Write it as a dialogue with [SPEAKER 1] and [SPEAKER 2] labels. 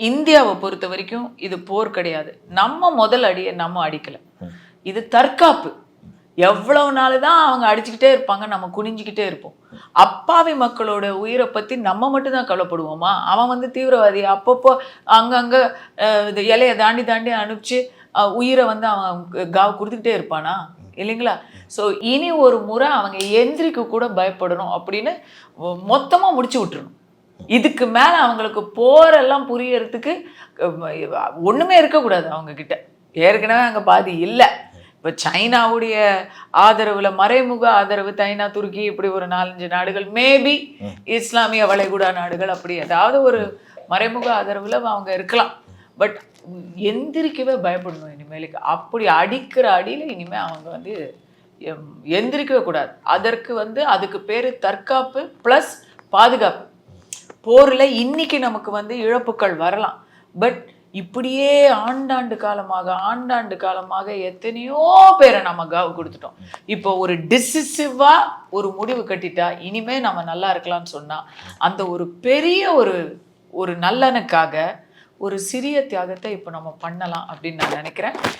[SPEAKER 1] இந்தியாவை பொறுத்த வரைக்கும் இது போர் கிடையாது. நம்ம முதல் அடியை நம்ம அடிக்கல, இது தற்காப்பு. எவ்வளவு நாள் தான் அவங்க அடிச்சுக்கிட்டே இருப்பாங்க, நம்ம குனிஞ்சுக்கிட்டே இருப்போம். அப்பாவி மக்களோட உயிரை பற்றி நம்ம மட்டும்தான் கவலைப்படுவோமா? அவன் வந்து தீவிரவாதி, அப்பப்போ அங்கங்கே இலையை தாண்டி தாண்டி அனுப்பிச்சு உயிரை வந்து அவன் கொடுத்துக்கிட்டே இருப்பானா? இல்லைங்களா? ஸோ இனி ஒரு முறை அவங்க எந்திரிக்க கூட பயப்படணும் அப்படின்னு மொத்தமாக முடிச்சு விட்டுருணும். இதுக்கு மேலே அவங்களுக்கு போரெல்லாம் புரியறதுக்கு ஒன்றுமே இருக்கக்கூடாது அவங்கக்கிட்ட. ஏற்கனவே அங்கே பாதி இல்லை. இப்போ சைனாவுடைய ஆதரவில், மறைமுக ஆதரவு, சைனா, துருக்கி, இப்படி ஒரு 4-5 நாடுகள், மேபி இஸ்லாமிய வளைகுடா நாடுகள், அப்படி ஏதாவது ஒரு மறைமுக ஆதரவில் அவங்க இருக்கலாம். பட் எந்திரிக்கவே பயப்படணும் இனிமேலுக்கு. அப்படி அடிக்கிற அடியில் இனிமேல் அவங்க வந்து எந்திரிக்கவே கூடாது. அதற்கு வந்து அதுக்கு பேர் தற்காப்பு ப்ளஸ் பாதுகாப்பு. போரில் இன்னைக்கு நமக்கு வந்து இழப்புகள் வரலாம், பட் இப்படியே ஆண்டாண்டு காலமாக எத்தனையோ பேரை நம்ம காவு கொடுத்துட்டோம். இப்போ ஒரு டிசிசிவாக ஒரு முடிவு கட்டிட்டா இனிமே நம்ம நல்லா இருக்கலாம்னு சொன்னால் அந்த ஒரு பெரிய ஒரு நல்லனுக்காக ஒரு சிறிய தியாகத்தை இப்போ நம்ம பண்ணலாம் அப்படின்னு நான் நினைக்கிறேன்.